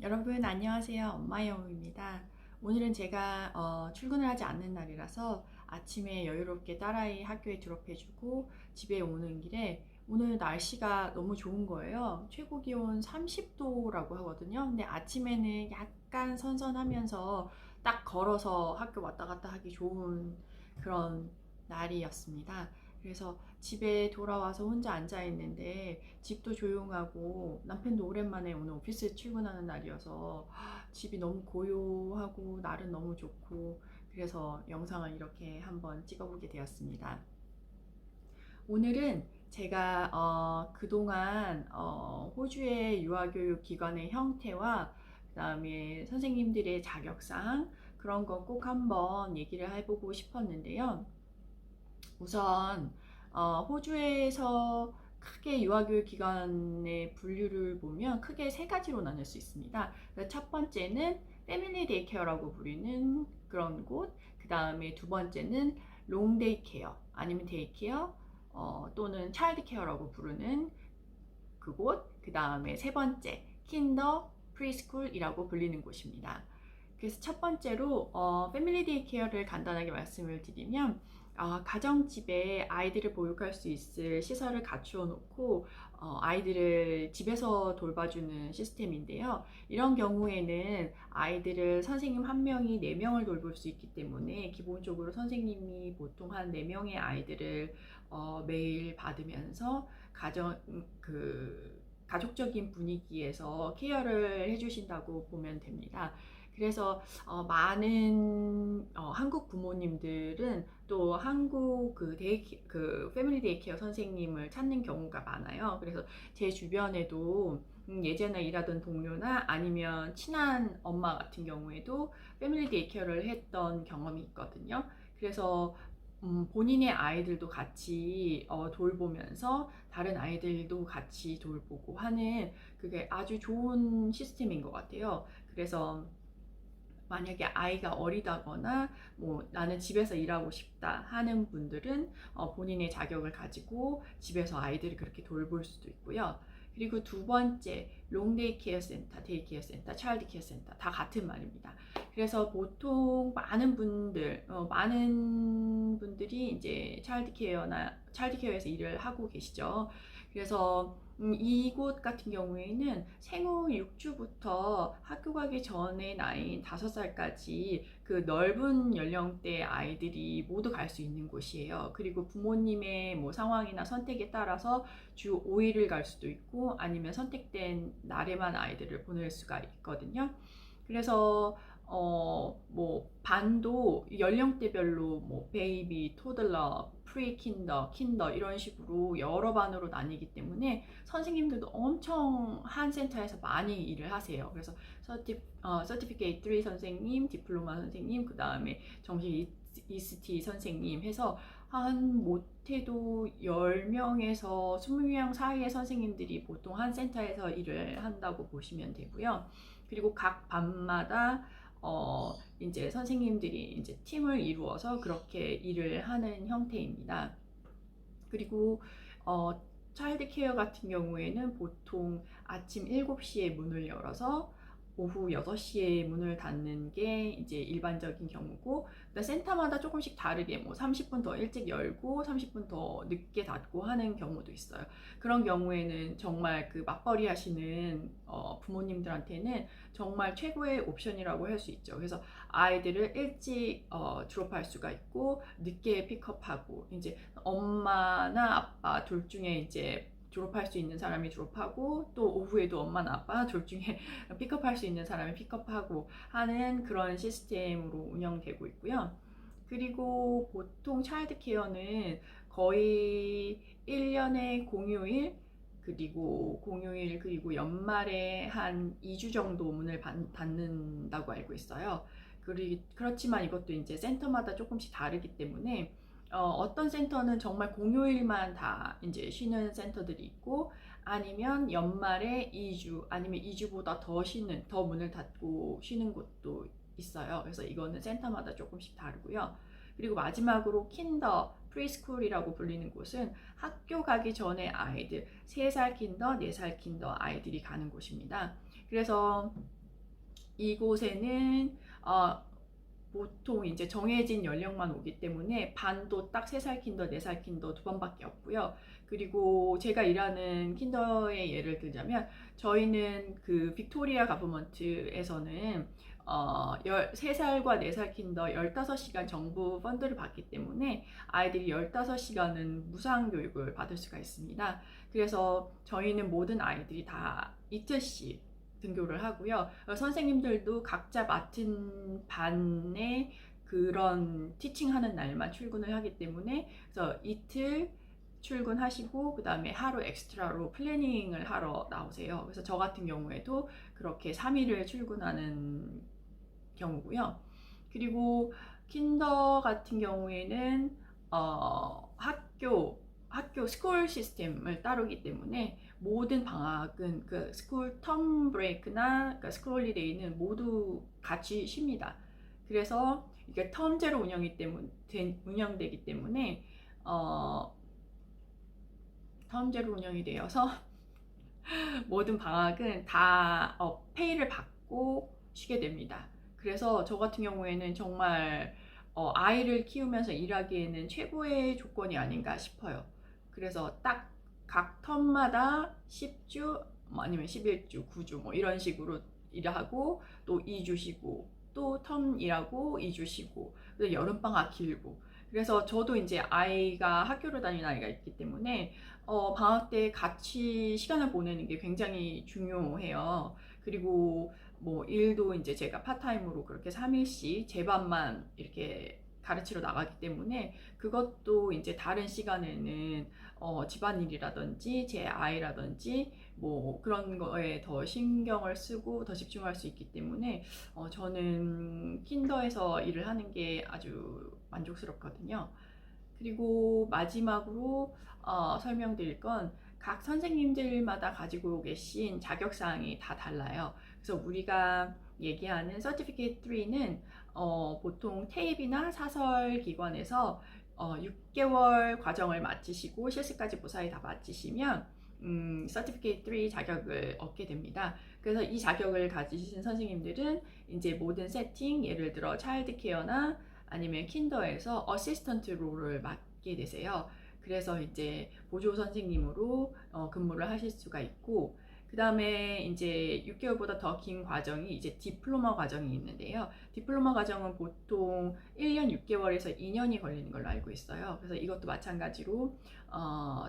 여러분 안녕하세요. 엄마영우입니다. 오늘은 제가 출근을 하지 않는 날이라서 아침에 여유롭게 딸아이 학교에 드롭해주고 집에 오는 길에 오늘 날씨가 너무 좋은 거예요. 최고 기온 30도라고 하거든요. 근데 아침에는 약간 선선하면서 딱 걸어서 학교 왔다 갔다 하기 좋은 그런 날이었습니다. 그래서 집에 돌아와서 혼자 앉아 있는데 집도 조용하고 남편도 오랜만에 오늘 오피스 출근하는 날이어서 집이 너무 고요하고 날은 너무 좋고 그래서 영상을 이렇게 한번 찍어보게 되었습니다. 오늘은 제가 그동안 호주의 유아교육 기관의 형태와 그 다음에 선생님들의 자격사항 그런 거 꼭 한번 얘기를 해보고 싶었는데요. 우선 호주에서 크게 유아교육 기관의 분류를 보면 크게 세 가지로 나눌 수 있습니다. 첫 번째는 패밀리 데이케어라고 부르는 그런 곳, 그 다음에 두 번째는 롱데이 케어 아니면 데이케어 또는 차일드 케어라고 부르는 그곳, 그 다음에 세 번째 킨더 프리스쿨이라고 불리는 곳입니다. 그래서 첫 번째로 패밀리 데이케어를 간단하게 말씀을 드리면 가정집에 아이들을 보육할 수 있을 시설을 갖추어 놓고 아이들을 집에서 돌봐주는 시스템인데요. 이런 경우에는 아이들을 선생님 한 명이 4명을 돌볼 수 있기 때문에 기본적으로 선생님이 보통 한 4명의 아이들을 매일 받으면서 가족적인 분위기에서 케어를 해주신다고 보면 됩니다. 그래서 많은 한국 부모님들은 또 한국 그 패밀리 데이케어 선생님을 찾는 경우가 많아요. 그래서 제 주변에도 예전에 일하던 동료나 아니면 친한 엄마 같은 경우에도 패밀리 데이케어를 했던 경험이 있거든요. 그래서 본인의 아이들도 같이 돌보면서 다른 아이들도 같이 돌보고 하는 그게 아주 좋은 시스템인 것 같아요. 그래서 만약에 아이가 어리다거나 뭐 나는 집에서 일하고 싶다 하는 분들은 본인의 자격을 가지고 집에서 아이들을 그렇게 돌볼 수도 있고요. 그리고 두 번째 롱데이 케어 센터, 데이 케어 센터, 차일드 케어 센터 다 같은 말입니다. 그래서 보통 많은 분들이 이제 차일드 케어에서 일을 하고 계시죠. 그래서 이곳 같은 경우에는 생후 6주부터 학교 가기 전의 나이인 5살까지 그 넓은 연령대 아이들이 모두 갈 수 있는 곳이에요. 그리고 부모님의 뭐 상황이나 선택에 따라서 주 5일을 갈 수도 있고 아니면 선택된 날에만 아이들을 보낼 수가 있거든요. 그래서 뭐 반도 연령대별로 뭐 베이비, 토들러, 프리킨더, 킨더 이런 식으로 여러 반으로 나뉘기 때문에 선생님들도 엄청 한 센터에서 많이 일을 하세요. 그래서 서티피케이트 3 선생님, 디플로마 선생님, 그 다음에 정식 EST 선생님 해서 한 못해도 10명에서 20명 사이의 선생님들이 보통 한 센터에서 일을 한다고 보시면 되고요. 그리고 각 반마다 이제 선생님들이 이제 팀을 이루어서 그렇게 일을 하는 형태입니다. 그리고 차일드 케어 같은 경우에는 보통 아침 7시에 문을 열어서 오후 6시에 문을 닫는 게 이제 일반적인 경우고, 그러니까 센터마다 조금씩 다르게 뭐 30분 더 일찍 열고 30분 더 늦게 닫고 하는 경우도 있어요. 그런 경우에는 정말 그 맞벌이 하시는 부모님들한테는 정말 최고의 옵션이라고 할 수 있죠. 그래서 아이들을 일찍 드롭할 수가 있고 늦게 픽업하고 이제 엄마나 아빠 둘 중에 이제 졸업할 수 있는 사람이 졸업하고 또 오후에도 엄마나 아빠 둘 중에 픽업할 수 있는 사람이 픽업하고 하는 그런 시스템으로 운영되고 있고요. 그리고 보통 차일드 케어는 거의 1년에 공휴일 그리고 연말에 한 2주 정도 문을 닫는다고 알고 있어요. 그렇지만 이것도 이제 센터마다 조금씩 다르기 때문에 어떤 센터는 정말 공휴일만 다 이제 쉬는 센터들이 있고 아니면 연말에 2주 아니면 2주보다 더 문을 닫고 쉬는 곳도 있어요. 그래서 이거는 센터마다 조금씩 다르고요. 그리고 마지막으로 킨더 프리스쿨이라고 불리는 곳은 학교 가기 전에 아이들 3살 킨더, 4살 킨더 아이들이 가는 곳입니다. 그래서 이곳에는 보통 이제 정해진 연령만 오기 때문에 반도 딱 3살 킨더, 4살 킨더 2번밖에 없고요. 그리고 제가 일하는 킨더의 예를 들자면 저희는 그 빅토리아 가버먼트에서는 3살과 4살 킨더 15시간 정부 펀드를 받기 때문에 아이들이 15시간은 무상 교육을 받을 수가 있습니다. 그래서 저희는 모든 아이들이 다 이틀씩 등교를 하고요. 선생님들도 각자 맡은 반에 그런 티칭하는 날만 출근을 하기 때문에 그래서 이틀 출근하시고 그 다음에 하루 엑스트라로 플래닝을 하러 나오세요. 그래서 저 같은 경우에도 그렇게 3일을 출근하는 경우고요. 그리고 킨더 같은 경우에는 학교 스쿨 시스템을 따르기 때문에 모든 방학은 그 스쿨 텀 브레이크나 그 스쿨 홀리데이는 모두 같이 쉽니다. 그래서 이게 텀제로 운영되기 때문에 텀제로 운영이 되어서 모든 방학은 다 페이를 받고 쉬게 됩니다. 그래서 저 같은 경우에는 정말 아이를 키우면서 일하기에는 최고의 조건이 아닌가 싶어요. 그래서 딱 각 텀마다 10주 아니면 11주, 9주 뭐 이런 식으로 일하고 또 2주 쉬고 또 텀 일하고 2주 쉬고 여름방학 길고 그래서 저도 이제 아이가 학교를 다니는 아이가 있기 때문에 방학 때 같이 시간을 보내는 게 굉장히 중요해요. 그리고 뭐 일도 이제 제가 파타임으로 그렇게 3일씩 제 반만 이렇게 가르치러 나가기 때문에 그것도 이제 다른 시간에는 집안일이라든지 제 아이라든지 뭐 그런 거에 더 신경을 쓰고 더 집중할 수 있기 때문에 저는 킨더에서 일을 하는 게 아주 만족스럽거든요. 그리고 마지막으로 설명드릴 건 각 선생님들마다 가지고 계신 자격사항이 다 달라요. 그래서 우리가 얘기하는 Certificate 3는 보통 테이프나 사설 기관에서 6개월 과정을 마치시고 실습까지 무사히 다 마치시면 Certificate 3 자격을 얻게 됩니다. 그래서 이 자격을 가지신 선생님들은 이제 모든 세팅, 예를 들어 차일드 케어나 아니면 킨더에서 어시스턴트 롤을 맡게 되세요. 그래서 이제 보조 선생님으로 근무를 하실 수가 있고 그 다음에 이제 6개월보다 더 긴 과정이 이제 디플로마 과정이 있는데요. 디플로마 과정은 보통 1년 6개월에서 2년이 걸리는 걸로 알고 있어요. 그래서 이것도 마찬가지로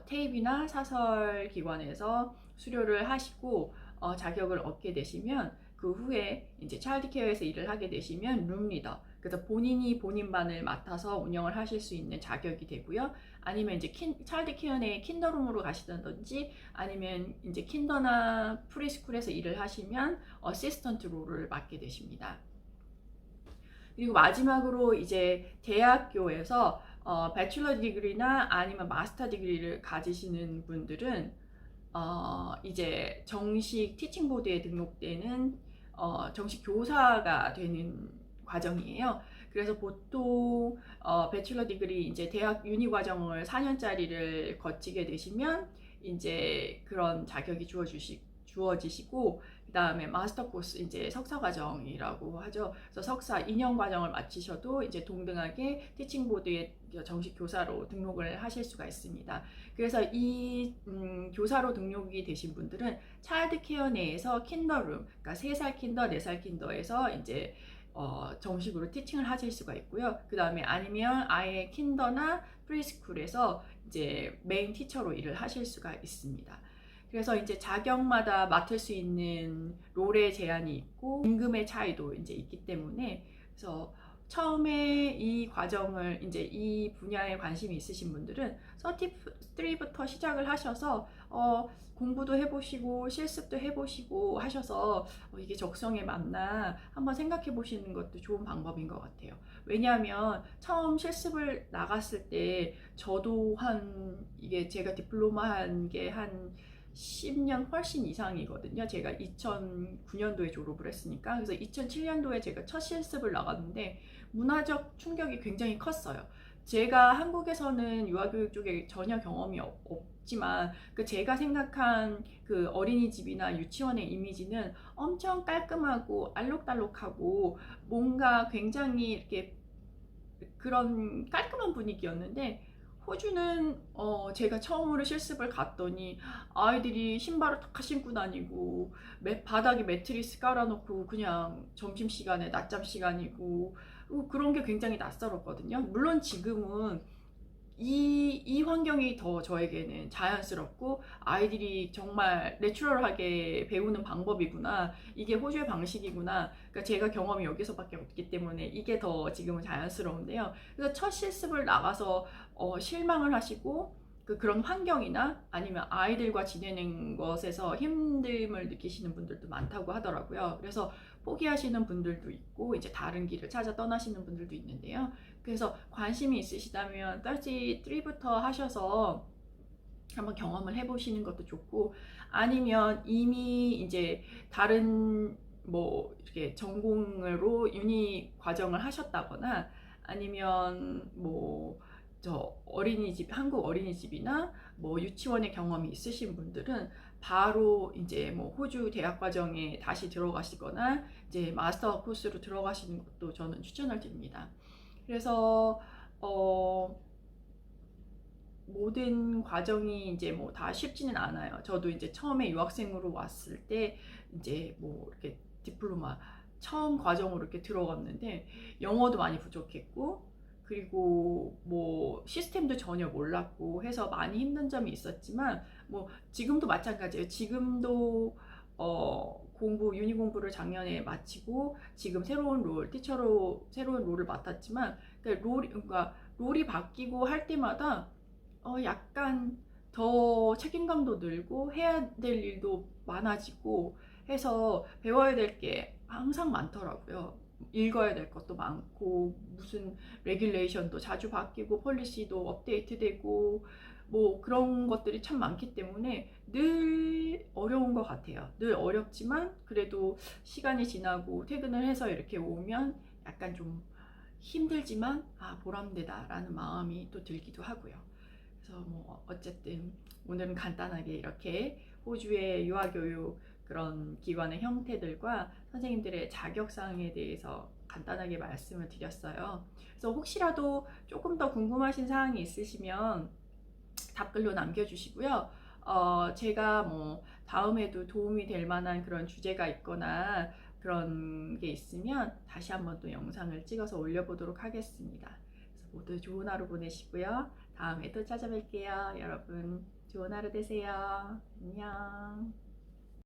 테이프나 사설 기관에서 수료를 하시고 자격을 얻게 되시면 그 후에 이제 차일드 케어에서 일을 하게 되시면 룸리더, 그래서 본인이 본인 반을 맡아서 운영을 하실 수 있는 자격이 되고요. 아니면 이제 차일드 케어 내 킨더룸으로 가시든지 아니면 이제 킨더나 프리스쿨에서 일을 하시면 어시스턴트 롤을 맡게 되십니다. 그리고 마지막으로 이제 대학교에서 배출러 디그리나 아니면 마스터 디그리를 가지시는 분들은 이제 정식 티칭 보드에 등록되는 정식 교사가 되는 과정이에요. 그래서 보통 배출러 디그리 이제 대학 유니 과정을 4년짜리를 거치게 되시면 이제 그런 자격이 주어지시고 그 다음에 마스터 코스 이제 석사 과정이라고 하죠. 그래서 석사 2년 과정을 마치셔도 이제 동등하게 티칭 보드에 정식 교사로 등록을 하실 수가 있습니다. 그래서 이 교사로 등록이 되신 분들은 차일드 케어 내에서 킨더룸, 그러니까 3살 킨더, 4살 킨더에서 이제 정식으로 티칭을 하실 수가 있고요. 그 다음에 아니면 아예 킨더나 프리스쿨에서 이제 메인 티처로 일을 하실 수가 있습니다. 그래서 이제 자격마다 맡을 수 있는 롤의 제한이 있고 임금의 차이도 이제 있기 때문에 그래서 처음에 이 과정을 이제 이 분야에 관심이 있으신 분들은 33부터 시작을 하셔서 공부도 해보시고 실습도 해보시고 하셔서 이게 적성에 맞나 한번 생각해 보시는 것도 좋은 방법인 것 같아요. 왜냐하면 처음 실습을 나갔을 때 저도 이게 제가 디플로마 한 게 한 10년 훨씬 이상이거든요. 제가 2009년도에 졸업을 했으니까. 그래서 2007년도에 제가 첫 실습을 나갔는데 문화적 충격이 굉장히 컸어요. 제가 한국에서는 유아교육 쪽에 전혀 경험이 좋지만 그 제가 생각한 그 어린이집이나 유치원의 이미지는 엄청 깔끔하고 알록달록하고 뭔가 굉장히 이렇게 그런 깔끔한 분위기였는데, 호주는 제가 처음으로 실습을 갔더니 아이들이 신발을 탁 신고 다니고 바닥에 매트리스 깔아놓고 그냥 점심시간에 낮잠 시간이고 그런 게 굉장히 낯설었거든요. 물론 지금은 이 환경이 더 저에게는 자연스럽고 아이들이 정말 내추럴하게 배우는 방법이구나, 이게 호주의 방식이구나, 그러니까 제가 경험이 여기서밖에 없기 때문에 이게 더 지금은 자연스러운데요. 그래서 첫 실습을 나가서 실망을 하시고 그런 환경이나 아니면 아이들과 지내는 것에서 힘듦을 느끼시는 분들도 많다고 하더라고요. 그래서 포기하시는 분들도 있고 이제 다른 길을 찾아 떠나시는 분들도 있는데요. 그래서 관심이 있으시다면 33부터 하셔서 한번 경험을 해보시는 것도 좋고, 아니면 이미 이제 다른 뭐 이렇게 전공으로 유니 과정을 하셨다거나 아니면 뭐 저 어린이집, 한국 어린이집이나 뭐 유치원의 경험이 있으신 분들은 바로 이제 뭐 호주 대학 과정에 다시 들어가시거나 이제 마스터 코스로 들어가시는 것도 저는 추천을 드립니다. 그래서 모든 과정이 이제 뭐 다 쉽지는 않아요. 저도 이제 처음에 유학생으로 왔을 때 이제 뭐 이렇게 디플로마 처음 과정으로 이렇게 들어갔는데 영어도 많이 부족했고, 그리고 뭐 시스템도 전혀 몰랐고 해서 많이 힘든 점이 있었지만, 뭐 지금도 마찬가지예요. 지금도 유니 공부를 작년에 마치고 지금 새로운 티처로 새로운 롤을 맡았지만, 그러니까 롤이 바뀌고 할 때마다 약간 더 책임감도 늘고 해야 될 일도 많아지고 해서 배워야 될 게 항상 많더라고요. 읽어야 될 것도 많고 무슨 레귤레이션도 자주 바뀌고 폴리시도 업데이트되고 뭐 그런 것들이 참 많기 때문에 늘 어려운 것 같아요. 늘 어렵지만 그래도 시간이 지나고 퇴근을 해서 이렇게 오면 약간 좀 힘들지만 보람되다라는 마음이 또 들기도 하고요. 그래서 뭐 어쨌든 오늘은 간단하게 이렇게 호주의 유아교육 그런 기관의 형태들과 선생님들의 자격사항에 대해서 간단하게 말씀을 드렸어요. 그래서 혹시라도 조금 더 궁금하신 사항이 있으시면 답글로 남겨주시고요. 제가 뭐 다음에도 도움이 될 만한 그런 주제가 있거나 그런 게 있으면 다시 한번 또 영상을 찍어서 올려보도록 하겠습니다. 그래서 모두 좋은 하루 보내시고요. 다음에 또 찾아뵐게요. 여러분 좋은 하루 되세요. 안녕.